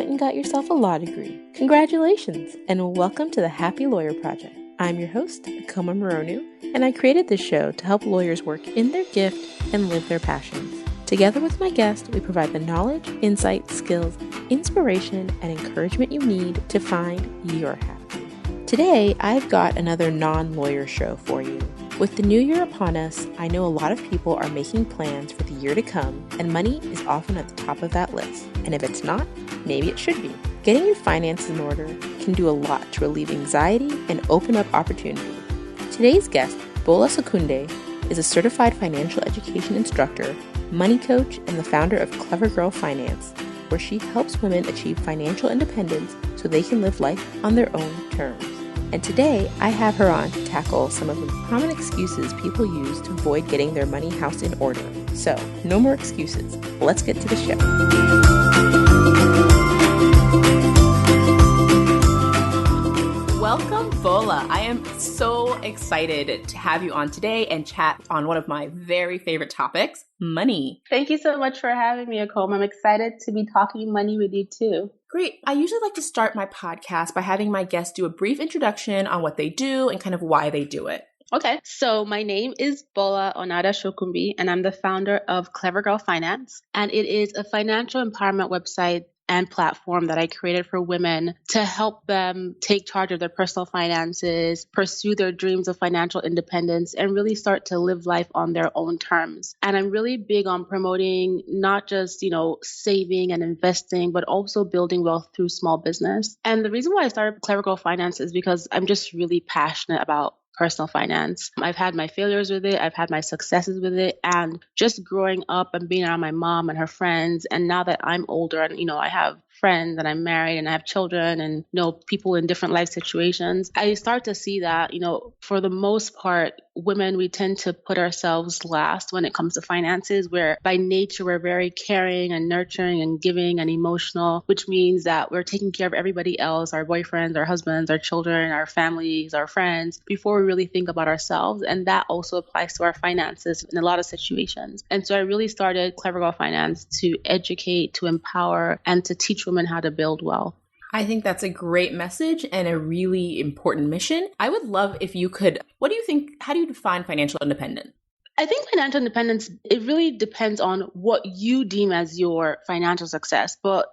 went and got yourself a law degree. Congratulations, and welcome to the Happy Lawyer Project. I'm your host, Akoma Moronu, and I created this show to help lawyers work in their gift and live their passions. Together with my guest, we provide the knowledge, insight, skills, inspiration, and encouragement you need to find your happy. Today, I've got another non-lawyer show for you. With the new year upon us, I know a lot of people are making plans for the year to come, and money is often at the top of that list. And if it's not, maybe it should be. Getting your finances in order can do a lot to relieve anxiety and open up opportunity. Today's guest, Bola Sokunbi, is a certified financial education instructor, money coach, and the founder of Clevergirl Finance, where she helps women achieve financial independence so they can live life on their own terms. And today, I have her on to tackle some of the common excuses people use to avoid getting their money house in order. So, no more excuses. Let's get to the show. Welcome, Bola. I am so excited to have you on today and chat on one of my very favorite topics, money. Thank you so much for having me, Akoma. I'm excited to be talking money with you too. Great. I usually like to start my podcast by having my guests do a brief introduction on what they do and kind of why they do it. Okay. So my name is Bola Sokunbi, and I'm the founder of Clevergirl Finance. And it is a financial empowerment website and platform that I created for women to help them take charge of their personal finances, pursue their dreams of financial independence, and really start to live life on their own terms. And I'm really big on promoting not just, saving and investing, but also building wealth through small business. And the reason why I started Clevergirl Finance is because I'm just really passionate about personal finance. I've had my failures with it. I've had my successes with it. And just growing up and being around my mom and her friends. And now that I'm older and, I have friends and I'm married and I have children and, people in different life situations, I start to see that, for the most part, women, we tend to put ourselves last when it comes to finances, where by nature, we're very caring and nurturing and giving and emotional, which means that we're taking care of everybody else, our boyfriends, our husbands, our children, our families, our friends, before we really think about ourselves. And that also applies to our finances in a lot of situations. And so I really started Clevergirl Finance to educate, to empower, and to teach women how to build wealth. I think that's a great message and a really important mission. I would love if you could, what do you think, how do you define financial independence? I think financial independence, it really depends on what you deem as your financial success. But,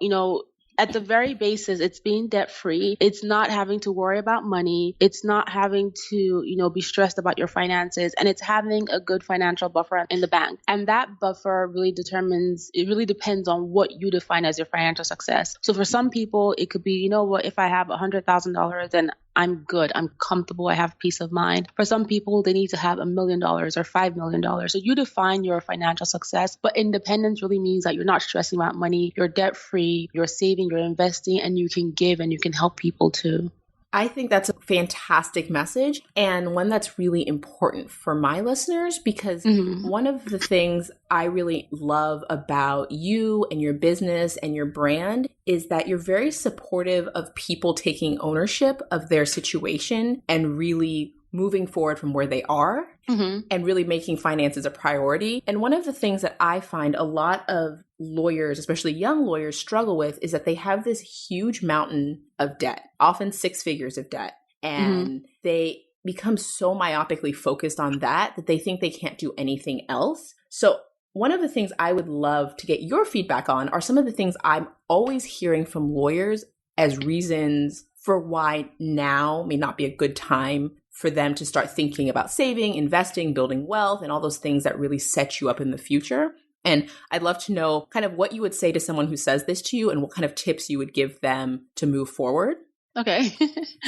at the very basis, it's being debt free. It's not having to worry about money. It's not having to, be stressed about your finances. And it's having a good financial buffer in the bank. And that buffer really depends on what you define as your financial success. So for some people, it could be, if I have $100,000, then I'm good. I'm comfortable. I have peace of mind. For some people, they need to have $1 million or $5 million. So you define your financial success, but independence really means that you're not stressing about money. You're debt free. You're saving, you're investing, and you can give and you can help people too. I think that's a fantastic message and one that's really important for my listeners because one of the things I really love about you and your business and your brand is that you're very supportive of people taking ownership of their situation and really moving forward from where they are and really making finances a priority. And one of the things that I find a lot of lawyers, especially young lawyers, struggle with is that they have this huge mountain of debt, often 6 figures of debt. And they become so myopically focused on that they think they can't do anything else. So one of the things I would love to get your feedback on are some of the things I'm always hearing from lawyers as reasons for why now may not be a good time for them to start thinking about saving, investing, building wealth, and all those things that really set you up in the future. And I'd love to know kind of what you would say to someone who says this to you and what kind of tips you would give them to move forward. Okay.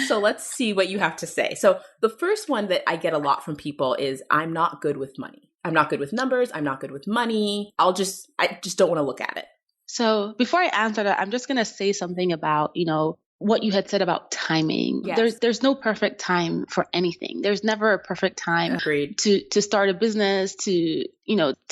So let's see what you have to say. So the first one that I get a lot from people is I'm not good with money. I'm not good with numbers. I'm not good with money. I just don't want to look at it. So before I answer that, I'm just going to say something about, what you had said about timing. Yes. There's no perfect time for anything. There's never a perfect time Agreed. to start a business, to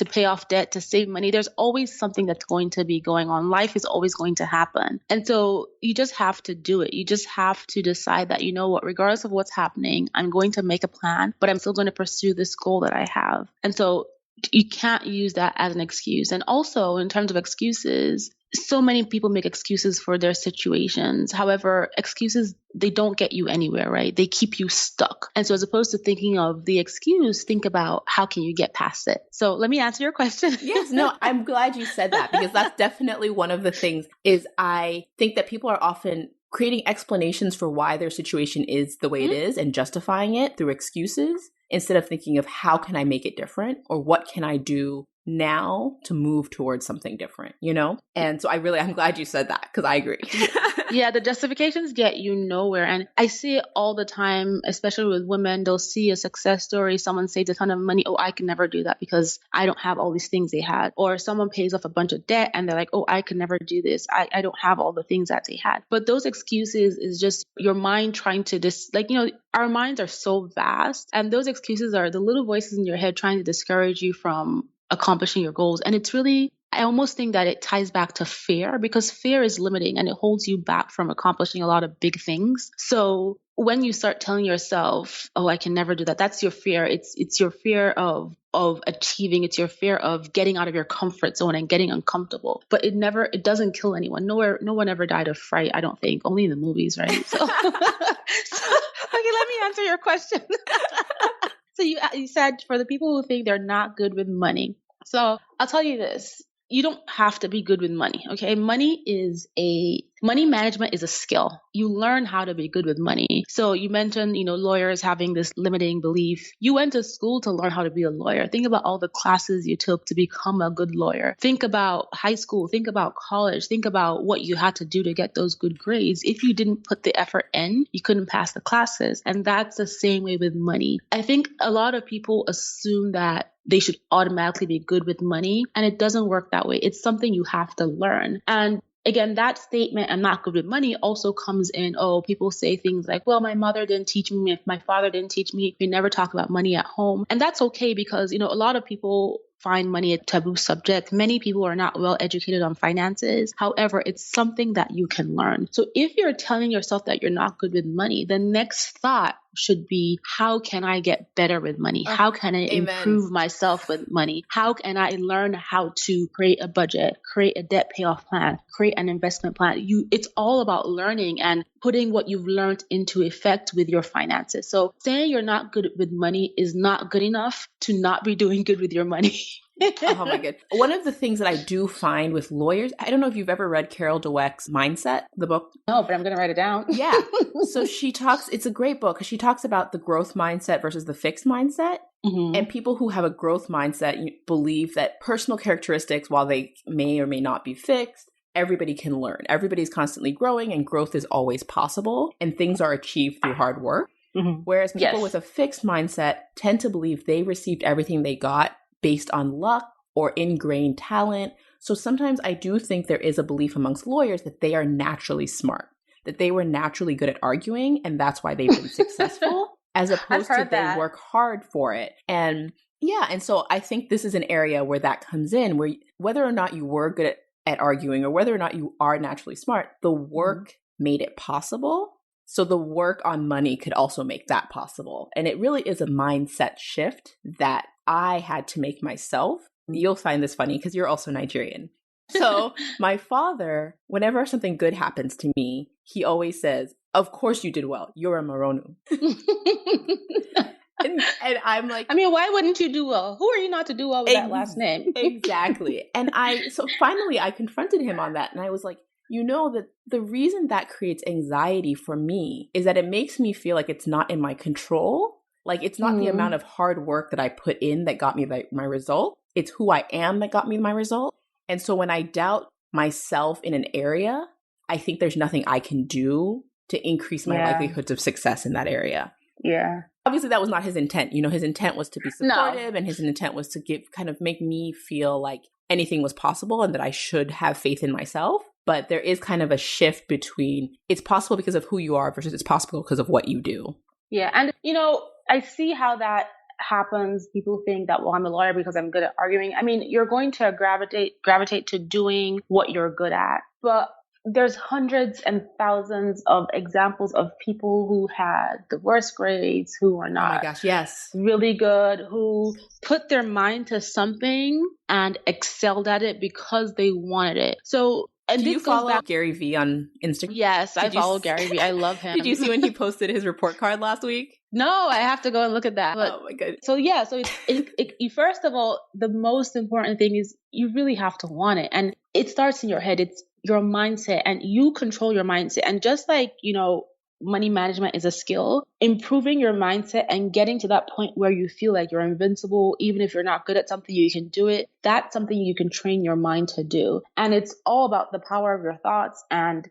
pay off debt, to save money. There's always something that's going to be going on. Life is always going to happen. And so you just have to do it. You just have to decide that, regardless of what's happening, I'm going to make a plan, but I'm still going to pursue this goal that I have. And so you can't use that as an excuse. And also in terms of excuses, so many people make excuses for their situations. However, excuses, they don't get you anywhere, right? They keep you stuck. And so as opposed to thinking of the excuse, think about how can you get past it. So let me answer your question. Yes, no, I'm glad you said that, because that's definitely one of the things is I think that people are often creating explanations for why their situation is the way it is and justifying it through excuses instead of thinking of how can I make it different or what can I do now to move towards something different, you know? And so I'm glad you said that, because I agree. Yeah, the justifications get you nowhere. And I see it all the time, especially with women. They'll see a success story. Someone saves a ton of money. Oh, I can never do that because I don't have all these things they had. Or someone pays off a bunch of debt and they're like, oh, I can never do this. I don't have all the things that they had. But those excuses is just your mind trying to our minds are so vast. And those excuses are the little voices in your head trying to discourage you from accomplishing your goals. And it's really, I almost think that it ties back to fear, because fear is limiting and it holds you back from accomplishing a lot of big things. So when you start telling yourself, oh, I can never do that, that's your fear. It's your fear of achieving. It's your fear of getting out of your comfort zone and getting uncomfortable. But it doesn't kill anyone. No one ever died of fright, I don't think. Only in the movies, right? So, okay, let me answer your question. So you said for the people who think they're not good with money. So I'll tell you this. You don't have to be good with money, okay? Money management is a skill. You learn how to be good with money. So you mentioned, lawyers having this limiting belief. You went to school to learn how to be a lawyer. Think about all the classes you took to become a good lawyer. Think about high school. Think about college. Think about what you had to do to get those good grades. If you didn't put the effort in, you couldn't pass the classes. And that's the same way with money. I think a lot of people assume that they should automatically be good with money. And it doesn't work that way. It's something you have to learn. And again, that statement, I'm not good with money, also comes in, people say things like, well, my mother didn't teach me. If my father didn't teach me, we never talk about money at home. And that's okay because, a lot of people find money a taboo subject. Many people are not well educated on finances. However, it's something that you can learn. So if you're telling yourself that you're not good with money, the next thought should be, how can I get better with money? How can I improve myself with money? How can I learn how to create a budget, create a debt payoff plan, create an investment plan? It's all about learning and putting what you've learned into effect with your finances. So saying you're not good with money is not good enough to not be doing good with your money. Oh my God. One of the things that I do find with lawyers, I don't know if you've ever read Carol Dweck's Mindset, the book. No, but I'm going to write it down. Yeah. So it's a great book because she talks about the growth mindset versus the fixed mindset. Mm-hmm. And people who have a growth mindset believe that personal characteristics, while they may or may not be fixed, everybody can learn. Everybody's constantly growing and growth is always possible and things are achieved through hard work. Mm-hmm. Whereas people with a fixed mindset tend to believe they received everything they got based on luck or ingrained talent. So sometimes I do think there is a belief amongst lawyers that they are naturally smart, that they were naturally good at arguing, and that's why they've been successful, as opposed to they work hard for it. And so I think this is an area where that comes in, where whether or not you were good at arguing or whether or not you are naturally smart, the work made it possible. So the work on money could also make that possible. And it really is a mindset shift that I had to make myself. You'll find this funny because you're also Nigerian. So my father, whenever something good happens to me, he always says, of course you did well. You're a Moronu. and I'm like, I mean, why wouldn't you do well? Who are you not to do well with that last name? Exactly. And so finally I confronted him on that. And I was like, that the reason that creates anxiety for me is that it makes me feel like it's not in my control. Like it's not the amount of hard work that I put in that got me my result. It's who I am that got me my result. And so when I doubt myself in an area, I think there's nothing I can do to increase my likelihoods of success in that area. Yeah. Obviously that was not his intent. His intent was to be supportive and his intent was to make me feel like anything was possible and that I should have faith in myself. But there is kind of a shift between it's possible because of who you are versus it's possible because of what you do. Yeah. And, I see how that happens. People think that, well, I'm a lawyer because I'm good at arguing. I mean, you're going to gravitate to doing what you're good at. But there's hundreds and thousands of examples of people who had the worst grades, who are not really good, who put their mind to something and excelled at it because they wanted it. So And Do you this goes follow back. Gary Vee on Instagram? Yes, I follow Gary Vee. I love him. Did you see when he posted his report card last week? No, I have to go and look at that. But, oh my god. So yeah, so you first of all, the most important thing is you really have to want it. And it starts in your head. It's your mindset, and you control your mindset. And just like, money management is a skill, improving your mindset and getting to that point where you feel like you're invincible, even if you're not good at something, you can do it. That's something you can train your mind to do. And it's all about the power of your thoughts and,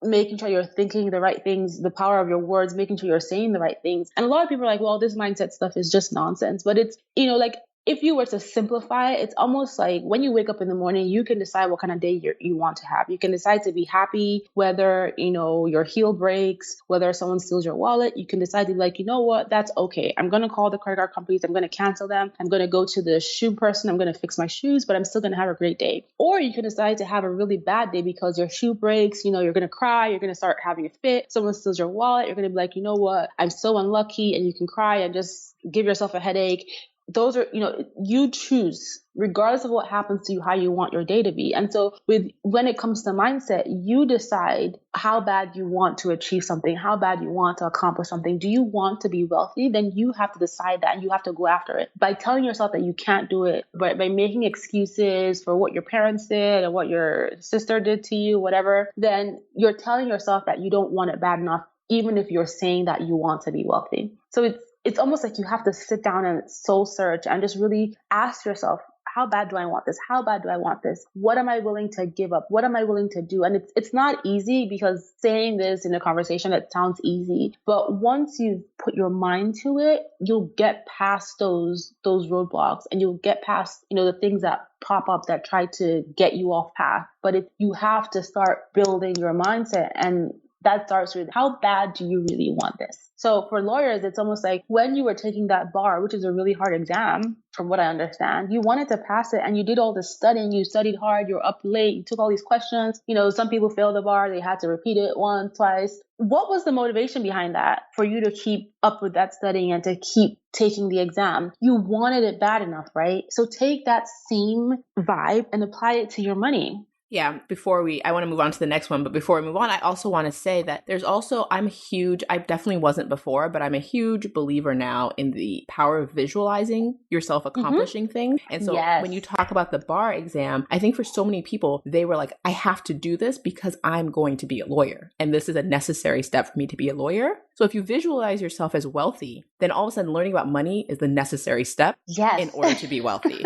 making sure you're thinking the right things, the power of your words, making sure you're saying the right things. And a lot of people are like, well, this mindset stuff is just nonsense. But it's, like, if you were to simplify it, it's almost like when you wake up in the morning, you can decide what kind of day you want to have. You can decide to be happy, whether, your heel breaks, whether someone steals your wallet. You can decide to be like, you know what, that's okay. I'm going to call the credit card companies. I'm going to cancel them. I'm going to go to the shoe person. I'm going to fix my shoes, but I'm still going to have a great day. Or you can decide to have a really bad day because your shoe breaks. You're going to cry. You're going to start having a fit. Someone steals your wallet. You're going to be like, you know what, I'm so unlucky. And you can cry and just give yourself a headache. Those are, you choose, regardless of what happens to you, how you want your day to be. And so when it comes to mindset, you decide how bad you want to achieve something, how bad you want to accomplish something. Do you want to be wealthy? Then you have to decide that, and you have to go after it. By telling yourself that you can't do it, by making excuses for what your parents did or what your sister did to you, whatever, then you're telling yourself that you don't want it bad enough, even if you're saying that you want to be wealthy. So it's almost like you have to sit down and soul search and just really ask yourself, how bad do I want this? How bad do I want this? What am I willing to give up? What am I willing to do? And it's not easy, because saying this in a conversation, it sounds easy. But once you put your mind to it, you'll get past those roadblocks, and you'll get past, the things that pop up that try to get you off path. But you have to start building your mindset, and that starts with, how bad do you really want this? So for lawyers, it's almost like when you were taking that bar, which is a really hard exam, from what I understand, you wanted to pass it, and you did all this studying, you studied hard, you were up late, you took all these questions. Some people failed the bar, they had to repeat it once, twice. What was the motivation behind that for you to keep up with that studying and to keep taking the exam? You wanted it bad enough, right? So take that same vibe and apply it to your money. Yeah, I want to move on to the next one, but before we move on, I also want to say that I definitely wasn't before, but I'm a huge believer now in the power of visualizing yourself accomplishing things. And so when you talk about the bar exam, I think for so many people, they were like, I have to do this because I'm going to be a lawyer. And this is a necessary step for me to be a lawyer. So if you visualize yourself as wealthy, then all of a sudden learning about money is the necessary step in order to be wealthy.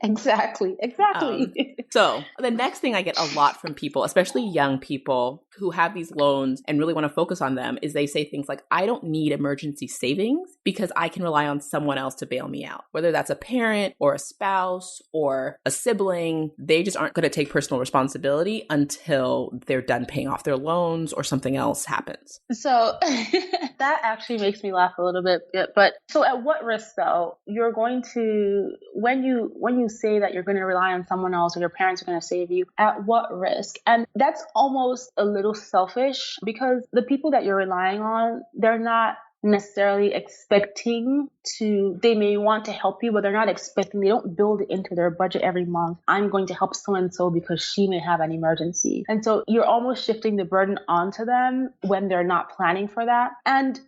Exactly. So the next thing I get a lot from people, especially young people who have these loans and really want to focus on them, is they say things like, I don't need emergency savings because I can rely on someone else to bail me out. Whether that's a parent or a spouse or a sibling, they just aren't going to take personal responsibility until they're done paying off their loans or something else happens. So that actually makes me laugh a little bit. But so at what risk, though, you're going to, when you say that you're going to rely on someone else or your parents are going to save you, at what risk? And that's almost a little selfish, because the people that you're relying on, they're not necessarily expecting they may want to help you, but they're not expecting, they don't build it into their budget every month. I'm going to help so-and-so because she may have an emergency. And so you're almost shifting the burden onto them when they're not planning for that. And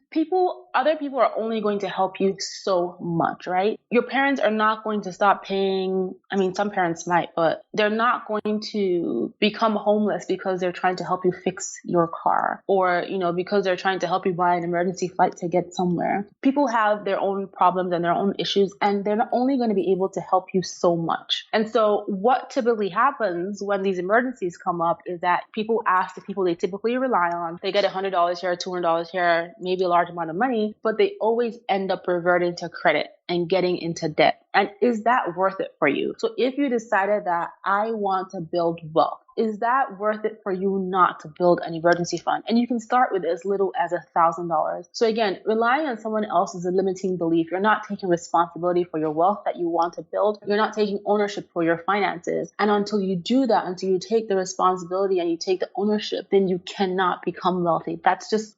other people are only going to help you so much, right? Your parents are not going to stop paying. I mean, some parents might, but they're not going to become homeless because they're trying to help you fix your car, or, because they're trying to help you buy an emergency flight to get somewhere. People have their own problems and their own issues, and they're not only going to be able to help you so much. And so what typically happens when these emergencies come up is that people ask the people they typically rely on. They get $100 here, $200 here, maybe a large amount of money, but they always end up reverting to credit and getting into debt. And is that worth it for you? So if you decided that I want to build wealth, is that worth it for you not to build an emergency fund? And you can start with as little as $1,000. So again, relying on someone else is a limiting belief. You're not taking responsibility for your wealth that you want to build. You're not taking ownership for your finances. And until you do that, until you take the responsibility and you take the ownership, then you cannot become wealthy. That's just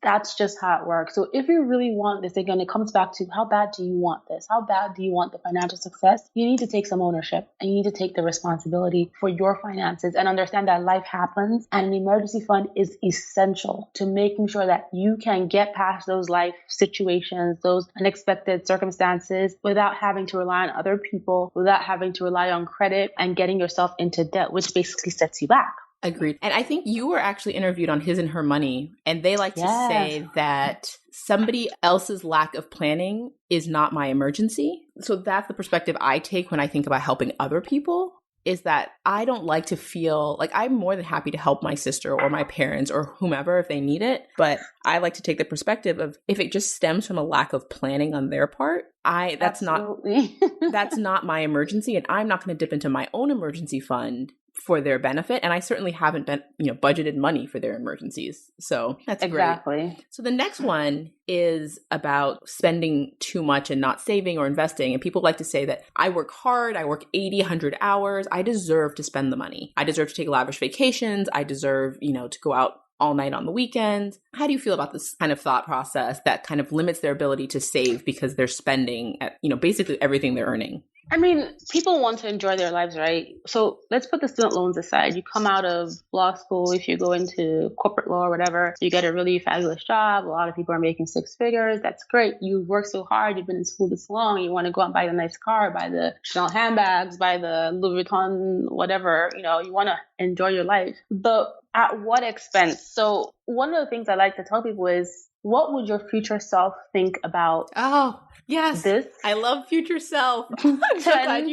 how it works. So if you really want this, again, it comes back to, how bad do you want this? How how bad do you want the financial success, you need to take some ownership and you need to take the responsibility for your finances and understand that life happens and an emergency fund is essential to making sure that you can get past those life situations, those unexpected circumstances without having to rely on other people, without having to rely on credit and getting yourself into debt, which basically sets you back. Agreed. And I think you were actually interviewed on His and Her Money, and they like to say that somebody else's lack of planning is not my emergency. So that's the perspective I take when I think about helping other people, is that I don't like to feel like I'm more than happy to help my sister or my parents or whomever if they need it. But I like to take the perspective of if it just stems from a lack of planning on their part, that's not my emergency, and I'm not going to dip into my own emergency fund for their benefit. And I certainly haven't been, budgeted money for their emergencies. So that's exactly great. So the next one is about spending too much and not saving or investing. And people like to say that I work hard, I work 80, 100 hours. I deserve to spend the money. I deserve to take lavish vacations. I deserve, to go out all night on the weekends. How do you feel about this kind of thought process that kind of limits their ability to save because they're spending at, basically everything they're earning? I mean, people want to enjoy their lives, right? So let's put the student loans aside. You come out of law school, if you go into corporate law or whatever, you get a really fabulous job. A lot of people are making six figures. That's great. You work so hard. You've been in school this long. You want to go out and buy the nice car, buy the Chanel handbags, buy the Louis Vuitton, whatever. You want to enjoy your life. But at what expense? So one of the things I like to tell people is, what would your future self think about yes, this? I love future self. 10,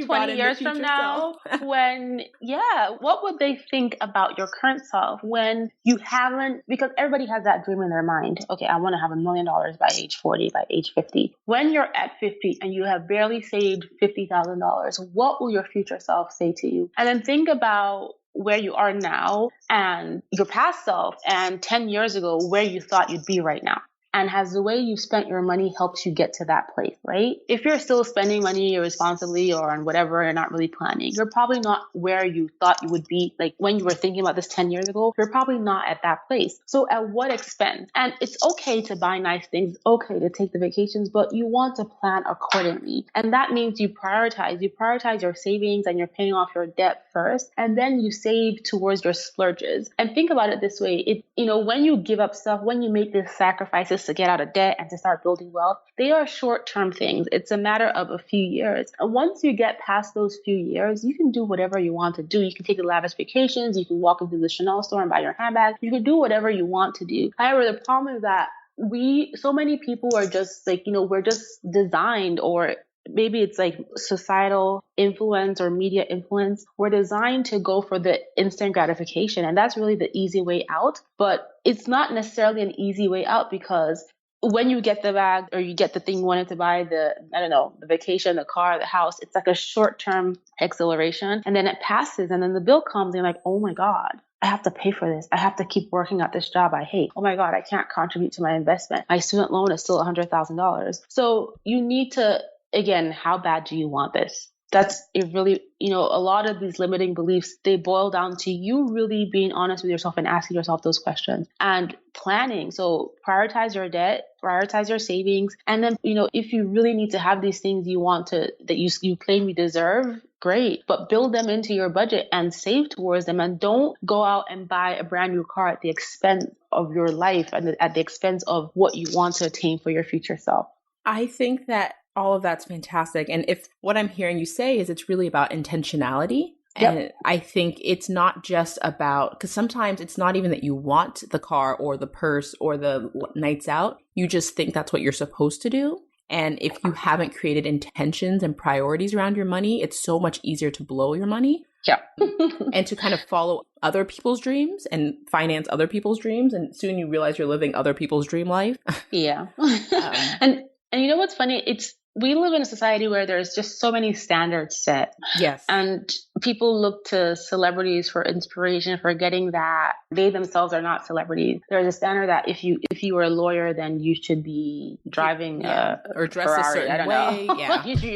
20 years from now, what would they think about your current self when you haven't, because everybody has that dream in their mind. Okay, I want to have $1 million by age 40, by age 50. When you're at 50 and you have barely saved $50,000, what will your future self say to you? And then think about where you are now and your past self and 10 years ago, where you thought you'd be right now. And has the way you spent your money helped you get to that place, right? If you're still spending money irresponsibly or on whatever, you're not really planning, you're probably not where you thought you would be. Like when you were thinking about this 10 years ago, you're probably not at that place. So at what expense? And it's okay to buy nice things, it's okay to take the vacations, but you want to plan accordingly. And that means you prioritize your savings and you're paying off your debt first. And then you save towards your splurges. And think about it this way. When you give up stuff, when you make these sacrifices to get out of debt and to start building wealth, they are short-term things. It's a matter of a few years. And once you get past those few years, you can do whatever you want to do. You can take the lavish vacations. You can walk into the Chanel store and buy your handbag. You can do whatever you want to do. However, the problem is that so many people are just we're just designed, or maybe it's like societal influence or media influence. We're designed to go for the instant gratification. And that's really the easy way out. But it's not necessarily an easy way out, because when you get the bag or you get the thing you wanted to buy, the vacation, the car, the house, it's like a short-term exhilaration. And then it passes and then the bill comes and you're like, oh my God, I have to pay for this. I have to keep working at this job I hate. Oh my God, I can't contribute to my investment. My student loan is still $100,000. So you need to, again, how bad do you want this? That's it really, a lot of these limiting beliefs, they boil down to you really being honest with yourself and asking yourself those questions and planning. So prioritize your debt, prioritize your savings. And then, if you really need to have these things that you claim you deserve, great, but build them into your budget and save towards them. And don't go out and buy a brand new car at the expense of your life and at the expense of what you want to attain for your future self. I think that all of that's fantastic. And if what I'm hearing you say is it's really about intentionality. And yep. I think it's not just about, because sometimes it's not even that you want the car or the purse or the nights out. You just think that's what you're supposed to do. And if you haven't created intentions and priorities around your money, it's so much easier to blow your money. Yeah. And to kind of follow other people's dreams and finance other people's dreams. And soon you realize you're living other people's dream life. Yeah. And you know what's funny? We live in a society where there's just so many standards set. Yes. And people look to celebrities for inspiration, forgetting that they themselves are not celebrities. There's a standard that if you were a lawyer, then you should be driving or dress Ferrari, a certain way. Yeah. you should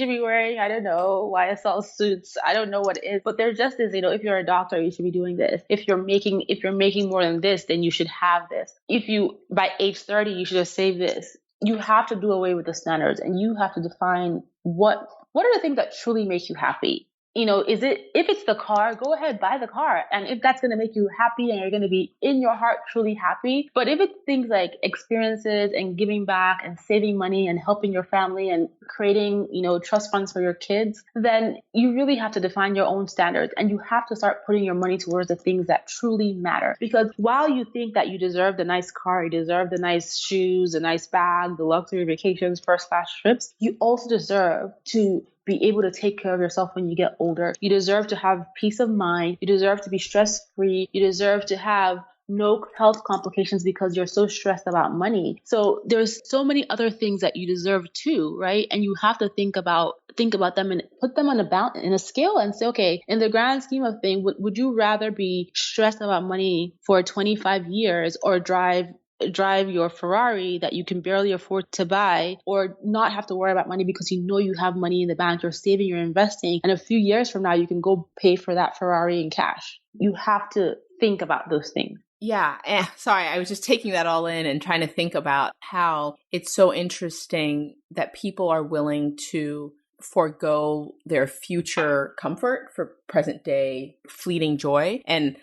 be wearing, I don't know, YSL suits. I don't know what it is. But there just is, if you're a doctor, you should be doing this. If you're making more than this, then you should have this. If you by age 30, you should have saved this. you have to do away with the standards, and you have to define what are the things that truly make you happy. Is it, if it's the car, go ahead, buy the car. And if that's going to make you happy and you're going to be in your heart truly happy. But if it's things like experiences and giving back and saving money and helping your family and creating, trust funds for your kids, then you really have to define your own standards, and you have to start putting your money towards the things that truly matter. Because while you think that you deserve the nice car, you deserve the nice shoes, the nice bag, the luxury vacations, first class trips, you also deserve to be able to take care of yourself when you get older. You deserve to have peace of mind. You deserve to be stress-free. You deserve to have no health complications because you're so stressed about money. So there's so many other things that you deserve too, right? And you have to think about them and put them on in a scale and say, okay, in the grand scheme of things, would you rather be stressed about money for 25 years or drive your Ferrari that you can barely afford to buy, or not have to worry about money because you have money in the bank, you're saving, you're investing, and a few years from now you can go pay for that Ferrari in cash? You have to think about those things. Yeah. Sorry, I was just taking that all in and trying to think about how it's so interesting that people are willing to forego their future comfort for present day fleeting joy. And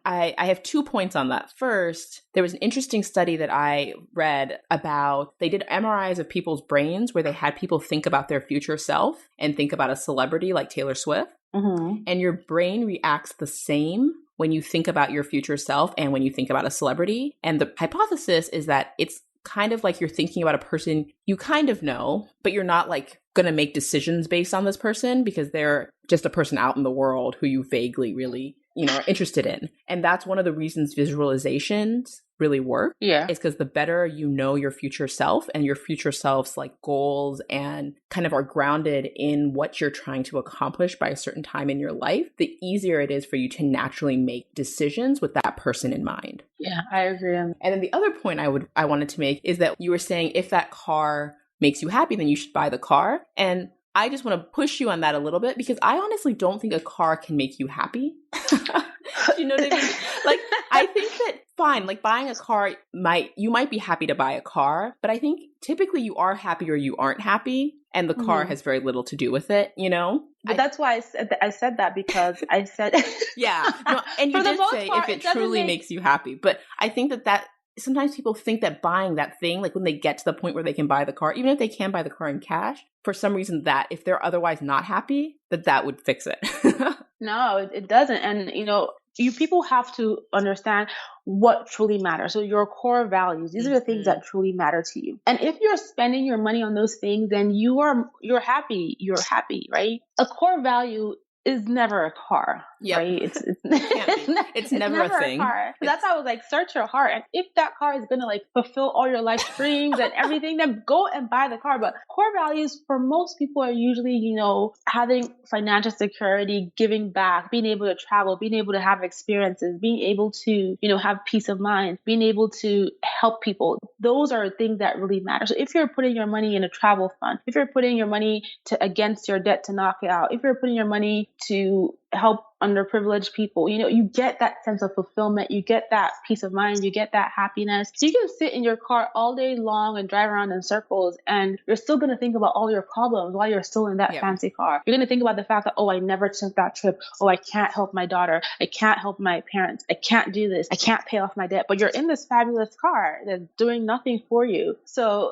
I have 2 points on that. First, there was an interesting study that I read about, they did MRIs of people's brains where they had people think about their future self and think about a celebrity like Taylor Swift. Mm-hmm. And your brain reacts the same when you think about your future self and when you think about a celebrity. And the hypothesis is that it's kind of like you're thinking about a person you kind of know, but you're not like going to make decisions based on this person because they're just a person out in the world who you vaguely really, are interested in. And that's one of the reasons visualizations really work. Yeah. It's because the better you know your future self and your future self's like goals and kind of are grounded in what you're trying to accomplish by a certain time in your life, the easier it is for you to naturally make decisions with that person in mind. Yeah, I agree. And then the other point I wanted to make is that you were saying if that car makes you happy, then you should buy the car. And I just want to push you on that a little bit because I honestly don't think a car can make you happy. Do you know what I mean? Like, I think that fine, like buying a car you might be happy to buy a car, but I think typically you are happy or you aren't happy, and the car has very little to do with it, But that's why I said that because I said yeah, no, and you did say if it truly makes you happy, but I think that sometimes people think that buying that thing, like when they get to the point where they can buy the car, even if they can buy the car in cash, for some reason that if they're otherwise not happy, that would fix it. No, it doesn't. And, you people have to understand what truly matters. So your core values, these are the things that truly matter to you. And if you're spending your money on those things, then you're happy. You're happy, right? A core value is never a car, right? It's never a thing. A car. That's why I was like, search your heart. And if that car is going to like fulfill all your life dreams and everything, then go and buy the car. But core values for most people are usually, having financial security, giving back, being able to travel, being able to have experiences, being able to, have peace of mind, being able to help people. Those are things that really matter. So if you're putting your money in a travel fund, if you're putting your money against your debt to knock it out, if you're putting your money to help underprivileged people, you get that sense of fulfillment, you get that peace of mind, you get that happiness. So you can sit in your car all day long and drive around in circles, and you're still going to think about all your problems while you're still in that fancy car. You're going to think about the fact that, I never took that trip. I can't help my daughter. I can't help my parents. I can't do this. I can't pay off my debt. But you're in this fabulous car that's doing nothing for you. So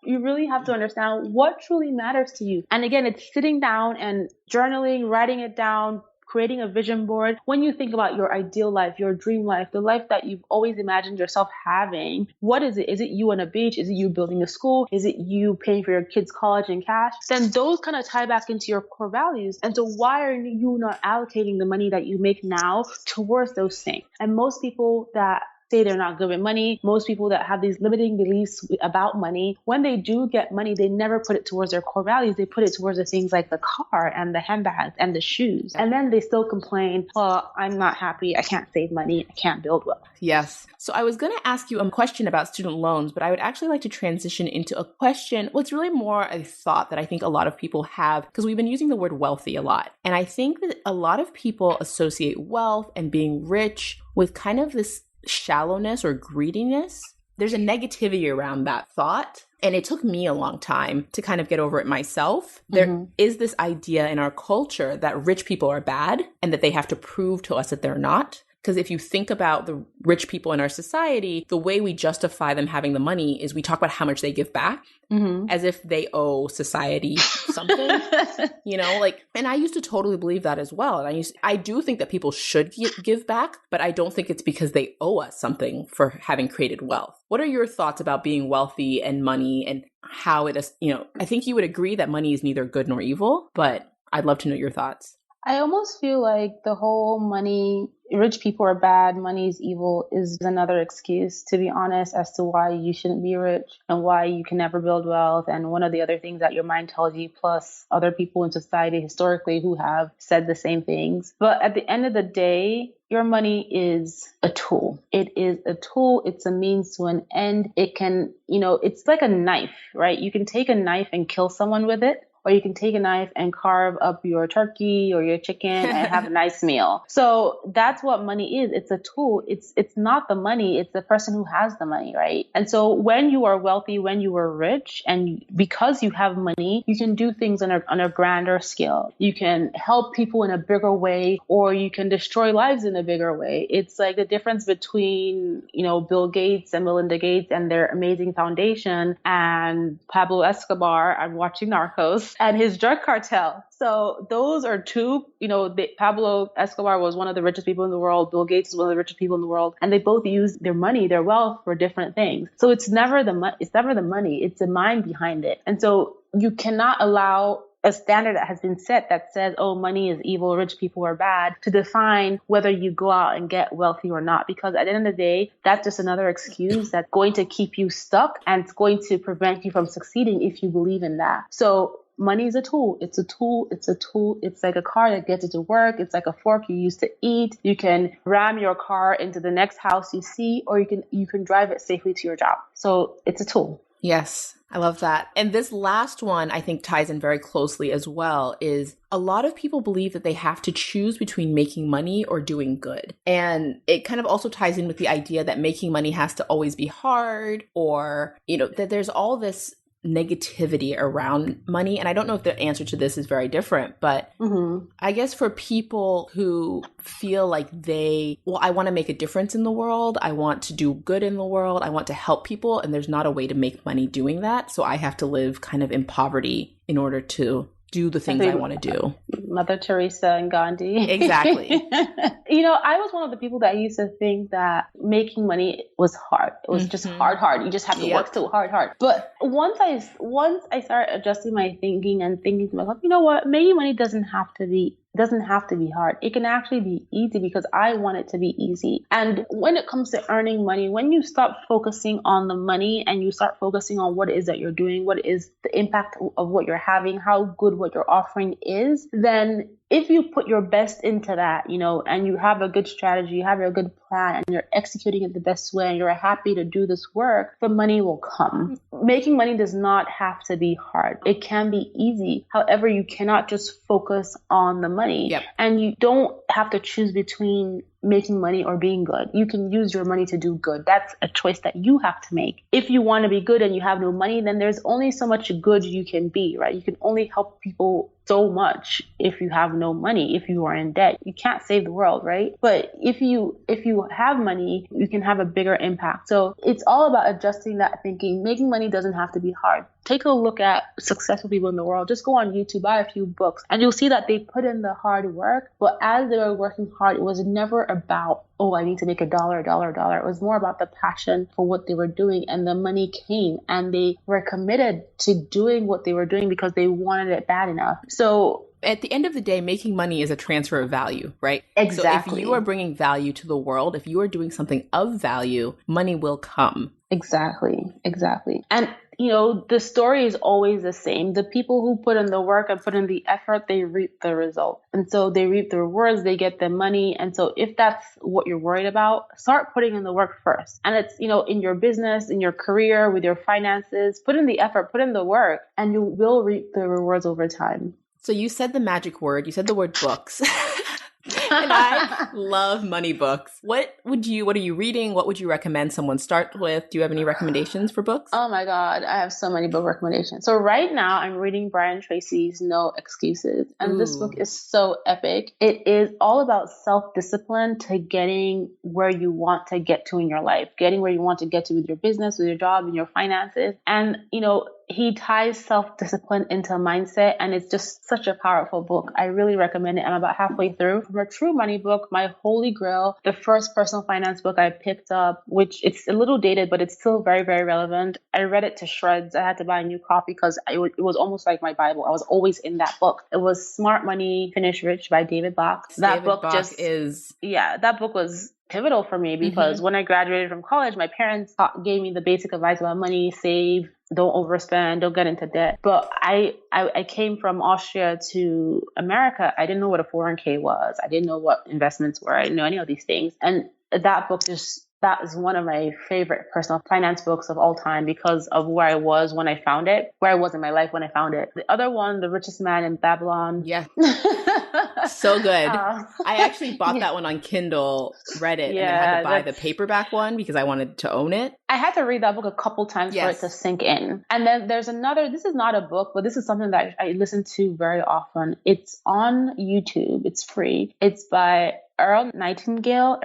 you really have to understand what truly matters to you. And again, it's sitting down and journaling, writing it down, creating a vision board. When you think about your ideal life, your dream life, the life that you've always imagined yourself having, what is it? Is it you on a beach? Is it you building a school? Is it you paying for your kids' college in cash? Then those kind of tie back into your core values. And so why are you not allocating the money that you make now towards those things? And most people that say they're not good with money, most people that have these limiting beliefs about money, when they do get money, they never put it towards their core values. They put it towards the things like the car and the handbags and the shoes. And then they still complain, I'm not happy. I can't save money. I can't build wealth. Yes. So I was going to ask you a question about student loans, but I would actually like to transition into a question. Well, it's really more a thought that I think a lot of people have, because we've been using the word wealthy a lot. And I think that a lot of people associate wealth and being rich with kind of this shallowness or greediness. there's a negativity around that thought. And it took me a long time to kind of get over it myself. There is this idea in our culture that rich people are bad and that they have to prove to us that they're not. Because if you think about the rich people in our society, the way we justify them having the money is we talk about how much they give back as if they owe society something, and I used to totally believe that as well. And I do think that people should give back, but I don't think it's because they owe us something for having created wealth. What are your thoughts about being wealthy and money and how it is, I think you would agree that money is neither good nor evil, but I'd love to know your thoughts. I almost feel like the whole rich people are bad, money is evil is another excuse, to be honest, as to why you shouldn't be rich and why you can never build wealth. And one of the other things that your mind tells you, plus other people in society historically who have said the same things. But at the end of the day, your money is a tool. It is a tool. It's a means to an end. It can, it's like a knife, right? You can take a knife and kill someone with it. Or you can take a knife and carve up your turkey or your chicken and have a nice meal. So that's what money is. It's a tool. It's not the money. It's the person who has the money, right? And so when you are wealthy, when you are rich, and because you have money, you can do things on a grander scale. You can help people in a bigger way, or you can destroy lives in a bigger way. It's like the difference between, Bill Gates and Melinda Gates and their amazing foundation and Pablo Escobar. I'm watching Narcos. And his drug cartel. So those are two, Pablo Escobar was one of the richest people in the world. Bill Gates is one of the richest people in the world. And they both use their money, their wealth for different things. So it's never the money. It's the mind behind it. And so you cannot allow a standard that has been set that says, oh, money is evil, rich people are bad, to define whether you go out and get wealthy or not. Because at the end of the day, that's just another excuse that's going to keep you stuck and it's going to prevent you from succeeding if you believe in that. So money is a tool. It's a tool. It's a tool. It's like a car that gets you to work. It's like a fork you use to eat. You can ram your car into the next house you see, or you can drive it safely to your job. So it's a tool. Yes, I love that. And this last one, I think, ties in very closely as well, is a lot of people believe that they have to choose between making money or doing good. And it kind of also ties in with the idea that making money has to always be hard, or, that there's all this negativity around money. And I don't know if the answer to this is very different, but I guess for people who feel like I want to make a difference in the world, I want to do good in the world, I want to help people, and there's not a way to make money doing that. So I have to live kind of in poverty in order to do the things I want to do. Mother Teresa and Gandhi. Exactly. I was one of the people that used to think that making money was hard. It was just hard. You just have to work so hard. But once I started adjusting my thinking and thinking to myself, you know what? Making money doesn't have to be hard. It can actually be easy because I want it to be easy. And when it comes to earning money, when you stop focusing on the money and you start focusing on what it is that you're doing, what is the impact of what you're having, how good what you're offering is, then if you put your best into that, and you have a good strategy, you have a good plan, and you're executing it the best way, and you're happy to do this work, the money will come. Making money does not have to be hard. It can be easy. However, you cannot just focus on the money. Yep. And you don't have to choose between making money or being good. You can use your money to do good. That's a choice that you have to make. If you want to be good and you have no money, then there's only so much good you can be, right? You can only help people so much if you have no money, if you are in debt. You can't save the world, right? But if you have money, you can have a bigger impact. So it's all about adjusting that thinking. Making money doesn't have to be hard. Take a look at successful people in the world. Just go on YouTube, buy a few books, and you'll see that they put in the hard work. But as they were working hard, it was never about, oh, I need to make $1. It was more about the passion for what they were doing, and the money came, and they were committed to doing what they were doing because they wanted it bad enough. So at the end of the day, making money is a transfer of value, right? Exactly. So if you are bringing value to the world, if you are doing something of value, money will come. Exactly. And the story is always the same. The people who put in the work and put in the effort, they reap the result. And so they reap the rewards, they get the money. And so if that's what you're worried about, start putting in the work first. And it's, in your business, in your career, with your finances, put in the effort, put in the work, and you will reap the rewards over time. So you said the magic word, you said the word books. And I love money books. What are you reading? What would you recommend someone start with? Do you have any recommendations for books? Oh my God, I have so many book recommendations. So right now I'm reading Brian Tracy's No Excuses. And this book is so epic. It is all about self-discipline to getting where you want to get to in your life, getting where you want to get to with your business, with your job, and your finances. And, he ties self-discipline into mindset, and it's just such a powerful book. I really recommend it. I'm about halfway through. From a true money book, my holy grail, the first personal finance book I picked up, which it's a little dated, but it's still very, very relevant. I read it to shreds. I had to buy a new copy because it was almost like my Bible. I was always in that book. It was Smart Money, Finish Rich by David Bach. That book was pivotal for me because when I graduated from college, my parents gave me the basic advice about money: save, don't overspend, don't get into debt. But I came from Austria to America. I didn't know what a 401k was. I didn't know what investments were. I didn't know any of these things. And that book that is one of my favorite personal finance books of all time because of where I was when I found it, where I was in my life when I found it. The other one, The Richest Man in Babylon. Yeah. So good. I actually bought that one on Kindle, read it, and then had to buy the paperback one because I wanted to own it. I had to read that book a couple times for it to sink in. And then there's another, this is not a book, but this is something that I listen to very often. It's on YouTube. It's free. It's by Earl Nightingale.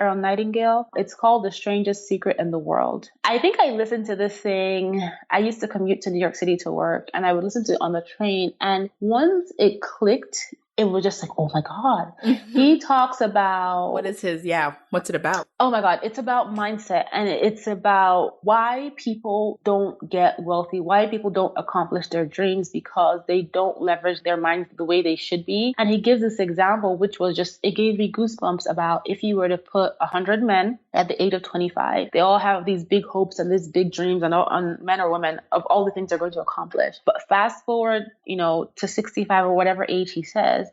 It's called The Strangest Secret in the World. I think I listened to this thing. I used to commute to New York City to work, and I would listen to it on the train. And once it clicked, it was just like, oh my God. He talks about... what's it about? Oh my God. It's about mindset, and it's about why people don't get wealthy, why people don't accomplish their dreams because they don't leverage their minds the way they should be. And he gives this example, which was it gave me goosebumps about if you were to put 100 men at the age of 25, they all have these big hopes and these big dreams on men or women of all the things they're going to accomplish. But fast forward, to 65 or whatever age he says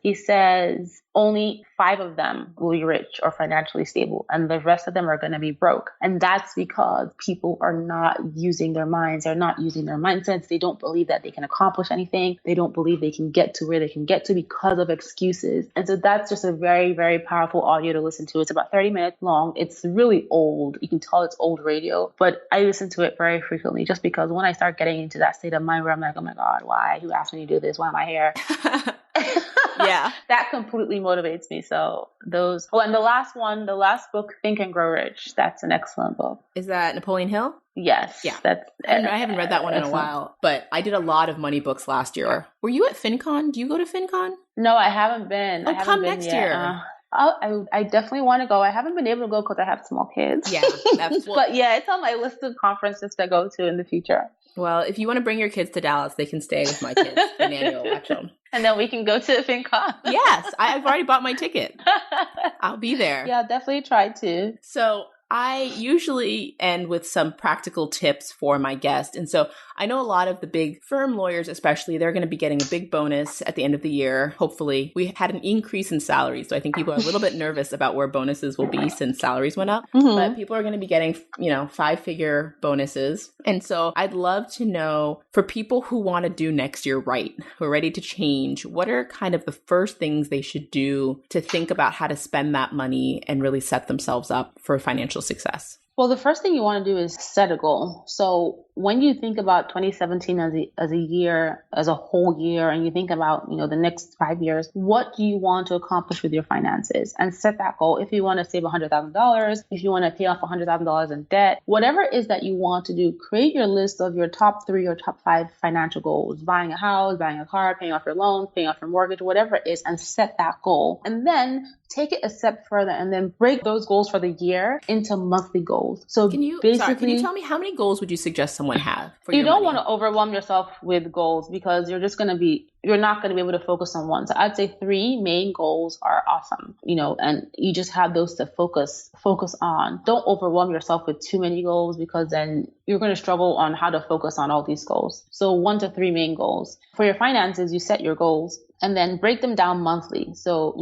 only 5 of them will be rich or financially stable, and the rest of them are going to be broke. And that's because people are not using their minds. They're not using their mindsets. They don't believe that they can accomplish anything. They don't believe they can get to where they can get to because of excuses. And so that's just a very, very powerful audio to listen to. It's about 30 minutes long. It's really old. You can tell it's old radio, but I listen to it very frequently just because when I start getting into that state of mind where I'm like, oh my God, why? Who asked me to do this? Why am I here? Yeah. That completely motivates me. So those. Oh, and the last book, Think and Grow Rich. That's an excellent book. Is that Napoleon Hill? Yes. Yeah. I haven't read that one in a while, but I did a lot of money books last year. Were you at FinCon? Do you go to FinCon? No, I haven't been. Oh, come next year. I definitely want to go. I haven't been able to go because I have small kids. Yeah. But yeah, it's on my list of conferences to go to in the future. Well, if you want to bring your kids to Dallas, they can stay with my kids. Emmanuel, watch them. And then we can go to FinCon. Yes, I've already bought my ticket. I'll be there. Yeah, definitely try to. So I usually end with some practical tips for my guest. And so I know a lot of the big firm lawyers, especially, they're going to be getting a big bonus at the end of the year. Hopefully, we had an increase in salaries. So I think people are a little bit nervous about where bonuses will be since salaries went up. Mm-hmm. But people are going to be getting, 5-figure bonuses. And so I'd love to know, for people who want to do next year right, who are ready to change, what are kind of the first things they should do to think about how to spend that money and really set themselves up for financial success? Well, the first thing you want to do is set a goal. So when you think about 2017 as a year, as a whole year, and you think about, the next 5 years, what do you want to accomplish with your finances? And set that goal. If you want to save $100,000, if you want to pay off $100,000 in debt, whatever it is that you want to do, create your list of your top 3 or top 5 financial goals. Buying a house, buying a car, paying off your loans, paying off your mortgage, whatever it is, and set that goal. And then take it a step further and then break those goals for the year into monthly goals. So can you tell me how many goals would you suggest someone have for you don't want to overwhelm yourself with goals because you're not going to be able to focus on one. So I'd say 3 main goals are awesome, and you just have those to focus on. Don't overwhelm yourself with too many goals because then you're going to struggle on how to focus on all these goals. So 1 to 3 main goals. For your finances, you set your goals and then break them down monthly. So,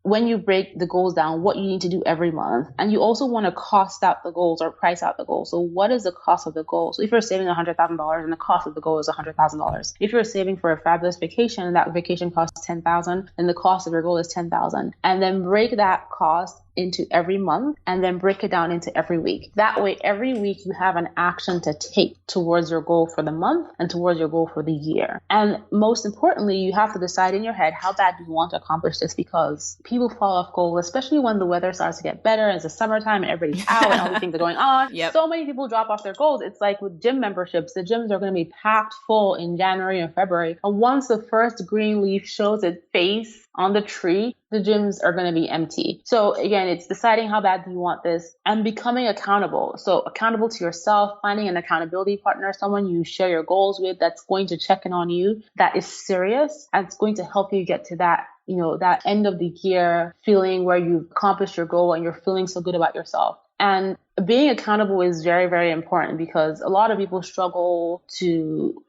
when you break the goals down, what you need to do every month. And you also want to cost out the goals or price out the goals. So what is the cost of the goal? So if you're saving $100,000 and the cost of the goal is $100,000. If you're saving for a fabulous vacation, vacation, and that vacation costs $10,000, and the cost of your goal is $10,000. And then break that cost into every month, and then break it down into every week. That way, every week you have an action to take towards your goal for the month and towards your goal for the year. And most importantly, you have to decide in your head, how bad do you want to accomplish this? Because people fall off goal, especially when the weather starts to get better, as the summertime and everybody's out and all the things are going on. Yep. So many people drop off their goals. It's like with gym memberships, the gyms are going to be packed full in January and February. And once the first green leaf shows its face on the tree, the gyms are going to be empty. So again, it's deciding how bad do you want this and becoming accountable. So accountable to yourself, finding an accountability partner, someone you share your goals with that's going to check in on you, that is serious, and it's going to help you get to that, that end of the year feeling where you've accomplished your goal and you're feeling so good about yourself. And being accountable is very, very important, because a lot of people struggle to,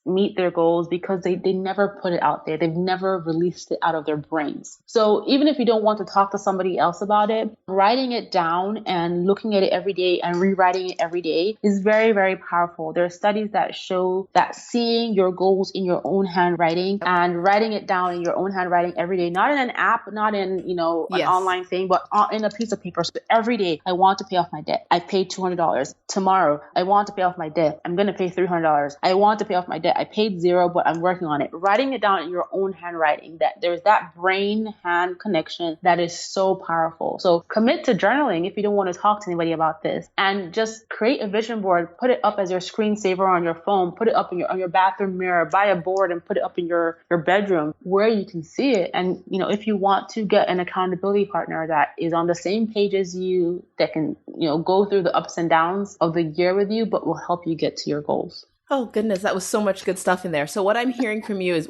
meet their goals because they never put it out there. They've never released it out of their brains. So even if you don't want to talk to somebody else about it, writing it down and looking at it every day and rewriting it every day is very, very powerful. There are studies that show that seeing your goals in your own handwriting and writing it down in your own handwriting every day, not in an app, not in, an online thing, but in a piece of paper. So every day, I want to pay off my debt. I paid $200. Tomorrow, I want to pay off my debt. I'm going to pay $300. I want to pay off my debt. I paid $0, but I'm working on it. Writing it down in your own handwriting, that there's that brain-hand connection that is so powerful. So commit to journaling if you don't want to talk to anybody about this, and just create a vision board. Put it up as your screensaver on your phone. Put it up on your bathroom mirror. Buy a board and put it up in your bedroom where you can see it. And if you want to get an accountability partner that is on the same page as you, that can go through the ups and downs of the year with you, but will help you get to your goals. Oh, goodness. That was so much good stuff in there. So what I'm hearing from you is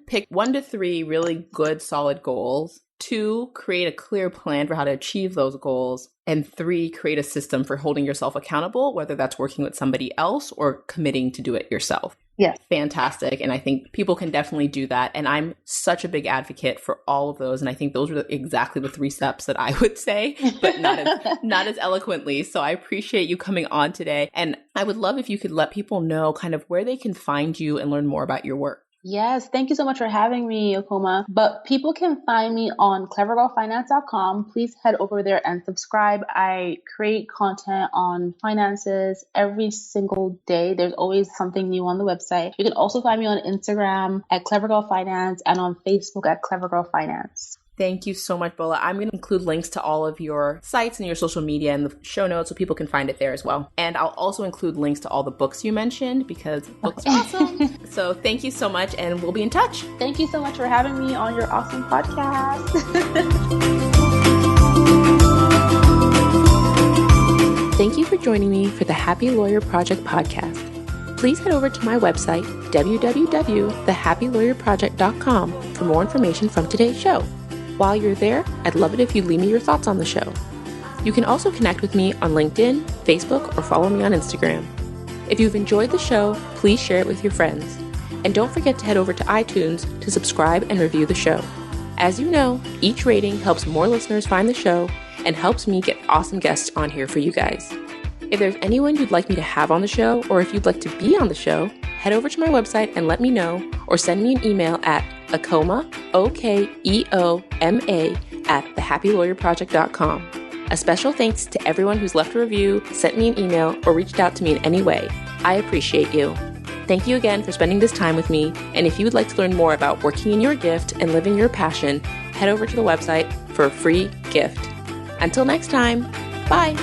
pick 1 to 3 really good, solid goals. 2, create a clear plan for how to achieve those goals. And 3, create a system for holding yourself accountable, whether that's working with somebody else or committing to do it yourself. Yes. Fantastic. And I think people can definitely do that. And I'm such a big advocate for all of those. And I think those are exactly the 3 steps that I would say, but not as eloquently. So I appreciate you coming on today. And I would love if you could let people know kind of where they can find you and learn more about your work. Yes, thank you so much for having me, Okoma. But people can find me on clevergirlfinance.com. Please head over there and subscribe. I create content on finances every single day. There's always something new on the website. You can also find me on Instagram at clevergirlfinance and on Facebook at clevergirlfinance. Thank you so much, Bola. I'm going to include links to all of your sites and your social media in the show notes so people can find it there as well. And I'll also include links to all the books you mentioned because books are awesome. So thank you so much, and we'll be in touch. Thank you so much for having me on your awesome podcast. Thank you for joining me for the Happy Lawyer Project podcast. Please head over to my website, www.thehappylawyerproject.com, for more information from today's show. While you're there, I'd love it if you'd leave me your thoughts on the show. You can also connect with me on LinkedIn, Facebook, or follow me on Instagram. If you've enjoyed the show, please share it with your friends. And don't forget to head over to iTunes to subscribe and review the show. As you know, each rating helps more listeners find the show and helps me get awesome guests on here for you guys. If there's anyone you'd like me to have on the show, or if you'd like to be on the show, head over to my website and let me know, or send me an email at Okoma, OKEOMA, at thehappylawyerproject.com. A special thanks to everyone who's left a review, sent me an email, or reached out to me in any way. I appreciate you. Thank you again for spending this time with me, and if you would like to learn more about working in your gift and living your passion, head over to the website for a free gift. Until next time, bye!